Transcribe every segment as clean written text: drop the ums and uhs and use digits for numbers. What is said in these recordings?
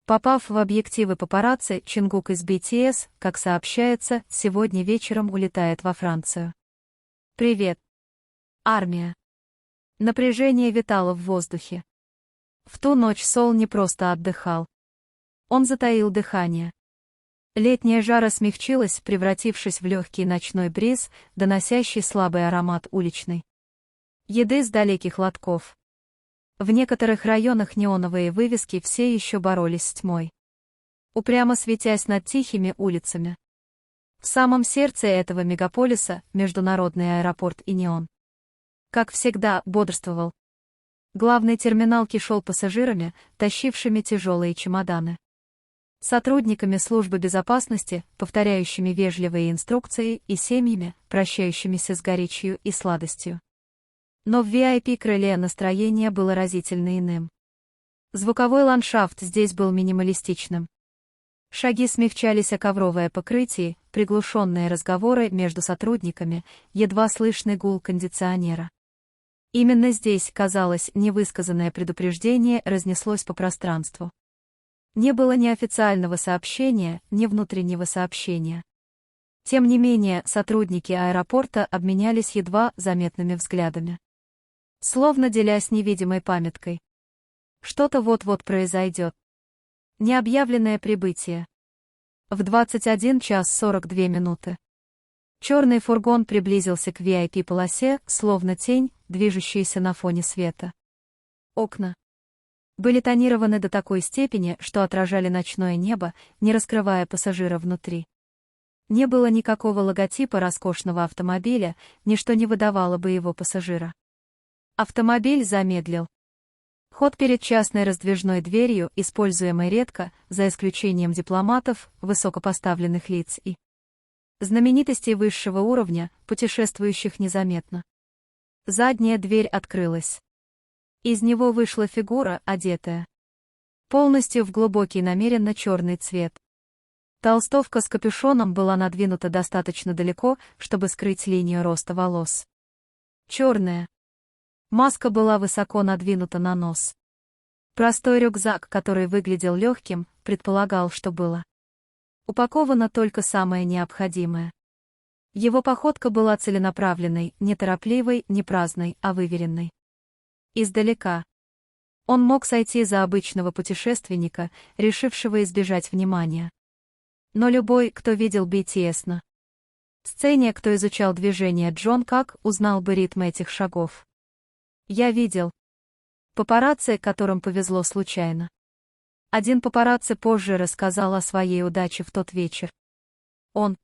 Попав в объективы папарацци, Чингук из BTS, как сообщается, сегодня вечером улетает во Францию. Привет, армия. Напряжение витало в воздухе. В ту ночь Сол не просто отдыхал. Он затаил дыхание. Летняя жара смягчилась, превратившись в легкий ночной бриз, доносящий слабый аромат уличной еды с далеких лотков. В некоторых районах неоновые вывески все еще боролись с тьмой, упрямо светясь над тихими улицами. В самом сердце этого мегаполиса международный аэропорт Инеон, как всегда, бодрствовал. Главный терминал кишел пассажирами, тащившими тяжелые чемоданы. Сотрудниками службы безопасности, повторяющими вежливые инструкции, и семьями, прощающимися с горечью и сладостью. Но в VIP-крыле настроение было разительно иным. Звуковой ландшафт здесь был минималистичным. Шаги смягчались о ковровое покрытие, приглушенные разговоры между сотрудниками, едва слышный гул кондиционера. Именно здесь, казалось, невысказанное предупреждение разнеслось по пространству. Не было ни официального сообщения, ни внутреннего сообщения. Тем не менее, сотрудники аэропорта обменялись едва заметными взглядами, словно делясь невидимой памяткой. Что-то вот-вот произойдет. Необъявленное прибытие. В 21 час 42 минуты. Черный фургон приблизился к VIP-полосе, словно тень, движущаяся на фоне света. Окна были тонированы до такой степени, что отражали ночное небо, не раскрывая пассажира внутри. Не было никакого логотипа роскошного автомобиля, ничто не выдавало бы его пассажира. Автомобиль замедлил ход перед частной раздвижной дверью, используемой редко, за исключением дипломатов, высокопоставленных лиц и знаменитостей высшего уровня, путешествующих незаметно. Задняя дверь открылась. Из него вышла фигура, одетая полностью в глубокий намеренно черный цвет. Толстовка с капюшоном была надвинута достаточно далеко, чтобы скрыть линию роста волос. Черная маска была высоко надвинута на нос. Простой рюкзак, который выглядел легким, предполагал, что было упаковано только самое необходимое. Его походка была целенаправленной, не торопливой, не праздной, а выверенной. Издалека он мог сойти за обычного путешественника, решившего избежать внимания. Но любой, кто видел BTS на сцене, кто изучал движение Джон Как, узнал бы ритм этих шагов. Я видел папарацци, которым повезло случайно. Один папарацци позже рассказал о своей удаче в тот вечер. Он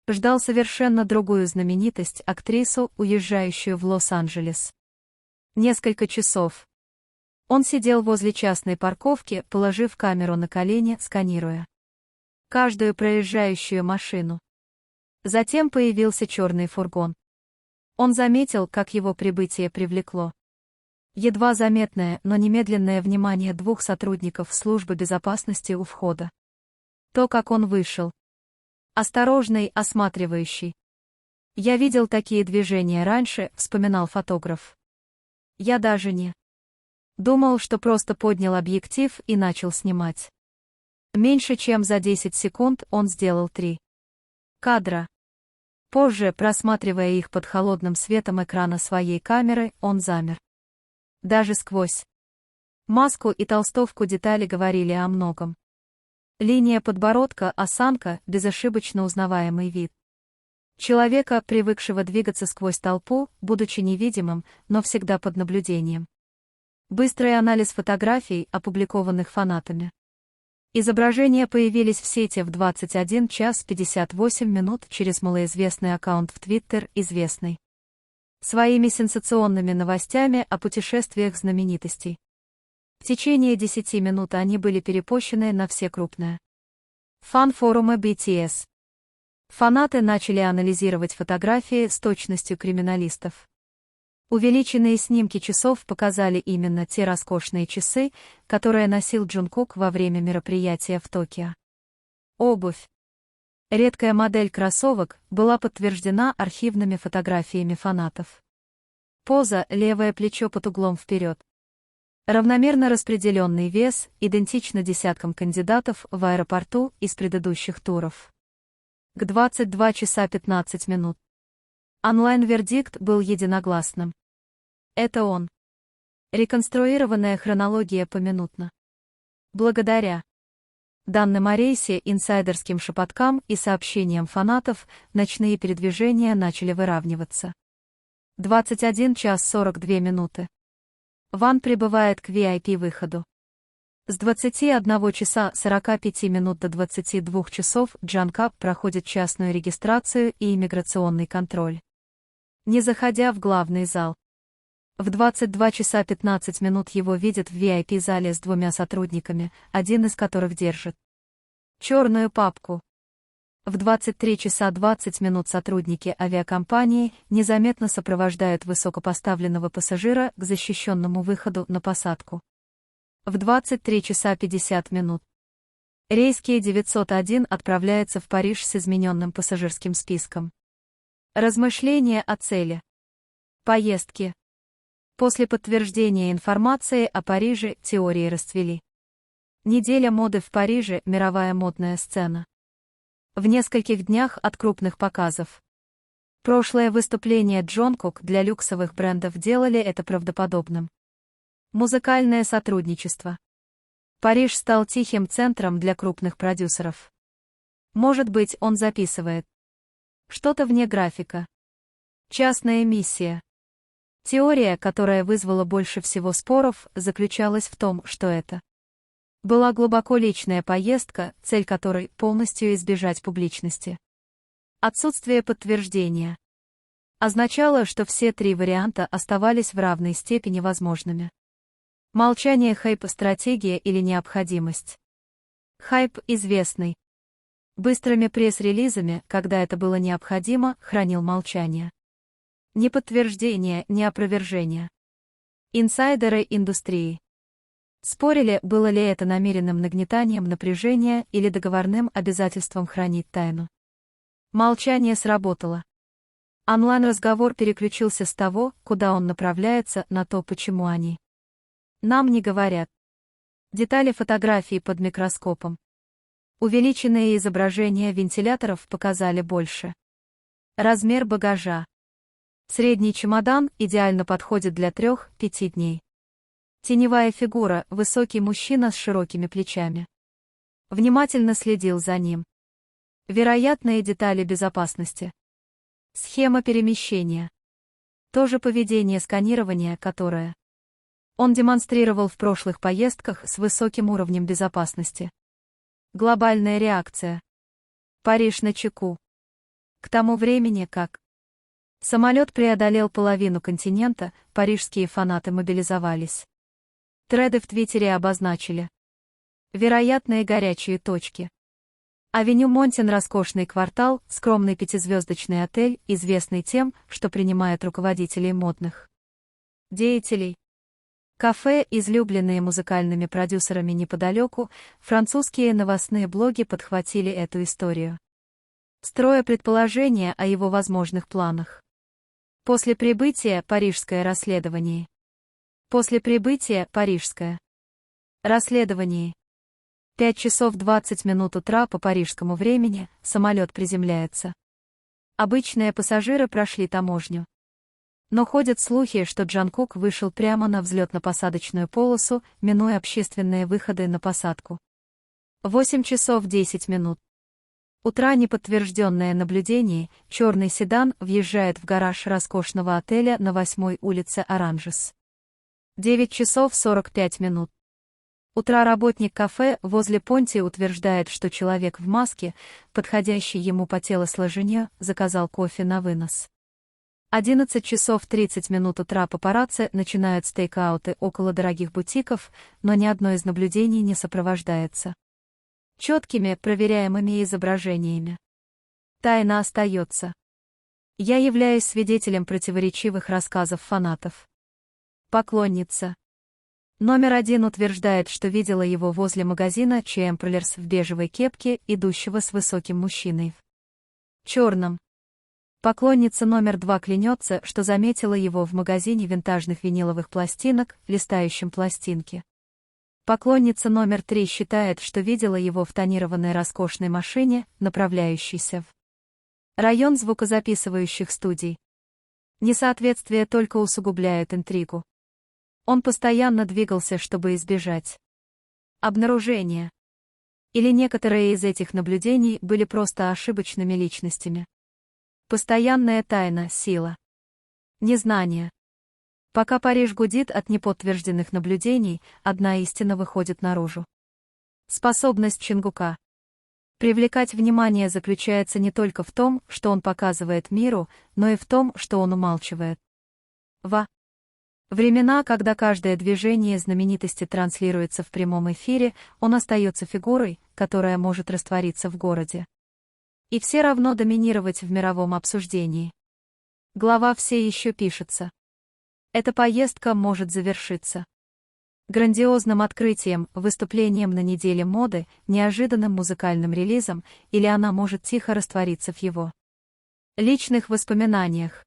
ждал совершенно другую знаменитость, актрису, уезжающую в Лос-Анджелес. Несколько часов. Он сидел возле частной парковки, положив камеру на колени, сканируя каждую проезжающую машину. Затем появился черный фургон. Он заметил, как его прибытие привлекло едва заметное, но немедленное внимание двух сотрудников службы безопасности у входа. То, как он вышел. Осторожный, осматривающий. «Я видел такие движения раньше», — вспоминал фотограф. «Я даже не думал, что просто поднял объектив и начал снимать». Меньше чем за 10 секунд он сделал 3 кадра. Позже, просматривая их под холодным светом экрана своей камеры, он замер. Даже сквозь маску и толстовку детали говорили о многом. Линия подбородка, осанка, безошибочно узнаваемый вид человека, привыкшего двигаться сквозь толпу, будучи невидимым, но всегда под наблюдением. Быстрый анализ фотографий, опубликованных фанатами. Изображения появились в сети в 21 час 58 минут через малоизвестный аккаунт в Twitter, известный своими сенсационными новостями о путешествиях знаменитостей. В течение 10 минут они были перепощены на все крупные фан-форумы BTS. Фанаты начали анализировать фотографии с точностью криминалистов. Увеличенные снимки часов показали именно те роскошные часы, которые носил Джункук во время мероприятия в Токио. Обувь. Редкая модель кроссовок была подтверждена архивными фотографиями фанатов. Поза, левое плечо под углом вперед. Равномерно распределенный вес идентично десяткам кандидатов в аэропорту из предыдущих туров. К 22 часа 15 минут. Онлайн-вердикт был единогласным. Это он. Реконструированная хронология поминутно. Благодаря данным о рейсе, инсайдерским шепоткам и сообщениям фанатов, ночные передвижения начали выравниваться. 21 час 42 минуты. Ван прибывает к VIP-выходу. С 21 часа 45 минут до 22 часов Джанкап проходит частную регистрацию и иммиграционный контроль, не заходя в главный зал. В 22 часа 15 минут его видят в VIP-зале с двумя сотрудниками, один из которых держит черную папку. В 23 часа 20 минут сотрудники авиакомпании незаметно сопровождают высокопоставленного пассажира к защищенному выходу на посадку. В 23 часа 50 минут рейс К-901 отправляется в Париж с измененным пассажирским списком. Размышления о цели поездки. После подтверждения информации о Париже теории расцвели. Неделя моды в Париже, мировая модная сцена. В нескольких днях от крупных показов. Прошлое выступление Джонкук для люксовых брендов делали это правдоподобным. Музыкальное сотрудничество. Париж стал тихим центром для крупных продюсеров. Может быть, он записывает что-то вне графика. Частная миссия. Теория, которая вызвала больше всего споров, заключалась в том, что это была глубоко личная поездка, цель которой — полностью избежать публичности. Отсутствие подтверждения означало, что все три варианта оставались в равной степени возможными. Молчание, хайп, стратегия или необходимость. Хайп известный. Быстрыми пресс-релизами, когда это было необходимо, хранил молчание. Ни подтверждения, ни опровержения. Инсайдеры индустрии спорили, было ли это намеренным нагнетанием напряжения или договорным обязательством хранить тайну. Молчание сработало. Онлайн-разговор переключился с того, куда он направляется, на то, почему они нам не говорят. Детали фотографий под микроскопом. Увеличенные изображения вентиляторов показали больше. Размер багажа. Средний чемодан идеально подходит для 3-5 дней. Теневая фигура, высокий мужчина с широкими плечами. Внимательно следил за ним. Вероятные детали безопасности. Схема перемещения. То же поведение сканирования, которое он демонстрировал в прошлых поездках с высоким уровнем безопасности. Глобальная реакция. Париж начеку. К тому времени, как самолет преодолел половину континента, парижские фанаты мобилизовались. Треды в Твиттере обозначили вероятные горячие точки. Авеню Монтен — роскошный квартал, скромный пятизвездочный отель, известный тем, что принимает руководителей модных деятелей. Кафе, излюбленные музыкальными продюсерами неподалеку, французские новостные блоги подхватили эту историю, строя предположения о его возможных планах. После прибытия парижское расследование. После прибытия парижское расследование. 5 часов 20 минут утра по парижскому времени самолет приземляется. Обычные пассажиры прошли таможню. Но ходят слухи, что Джанкук вышел прямо на взлетно-посадочную полосу, минуя общественные выходы на посадку. 8 часов 10 минут. Утра неподтвержденное наблюдение, черный седан въезжает в гараж роскошного отеля на 8-й улице Оранжес. 9 часов 45 минут. Утра работник кафе возле Понти утверждает, что человек в маске, подходящий ему по телосложению, заказал кофе на вынос. 11 часов 30 минут утра папарацци начинают стейкауты около дорогих бутиков, но ни одно из наблюдений не сопровождается четкими, проверяемыми изображениями. Тайна остается. Я являюсь свидетелем противоречивых рассказов фанатов. Поклонница номер 1 утверждает, что видела его возле магазина Чемперлерс в бежевой кепке, идущего с высоким мужчиной в черном. Поклонница номер 2 клянется, что заметила его в магазине винтажных виниловых пластинок, листающем пластинки. Поклонница номер 3 считает, что видела его в тонированной роскошной машине, направляющейся в район звукозаписывающих студий. Несоответствие только усугубляет интригу. Он постоянно двигался, чтобы избежать обнаружения. Или некоторые из этих наблюдений были просто ошибочными личностями. Постоянная тайна, сила. Незнание. Пока Париж гудит от неподтвержденных наблюдений, одна истина выходит наружу. Способность Чонгука привлекать внимание заключается не только в том, что он показывает миру, но и в том, что он умалчивает. Во времена, когда каждое движение знаменитости транслируется в прямом эфире, он остается фигурой, которая может раствориться в городе и все равно доминировать в мировом обсуждении. Глава все еще пишется. Эта поездка может завершиться грандиозным открытием, выступлением на неделе моды, неожиданным музыкальным релизом, или она может тихо раствориться в его личных воспоминаниях.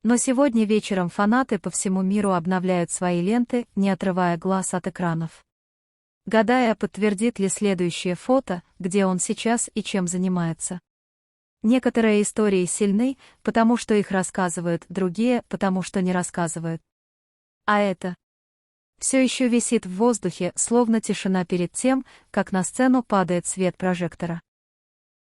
Но сегодня вечером фанаты по всему миру обновляют свои ленты, не отрывая глаз от экранов, гадая, подтвердит ли следующее фото, где он сейчас и чем занимается. Некоторые истории сильны, потому что их рассказывают, другие, потому что не рассказывают. А это все еще висит в воздухе, словно тишина перед тем, как на сцену падает свет прожектора.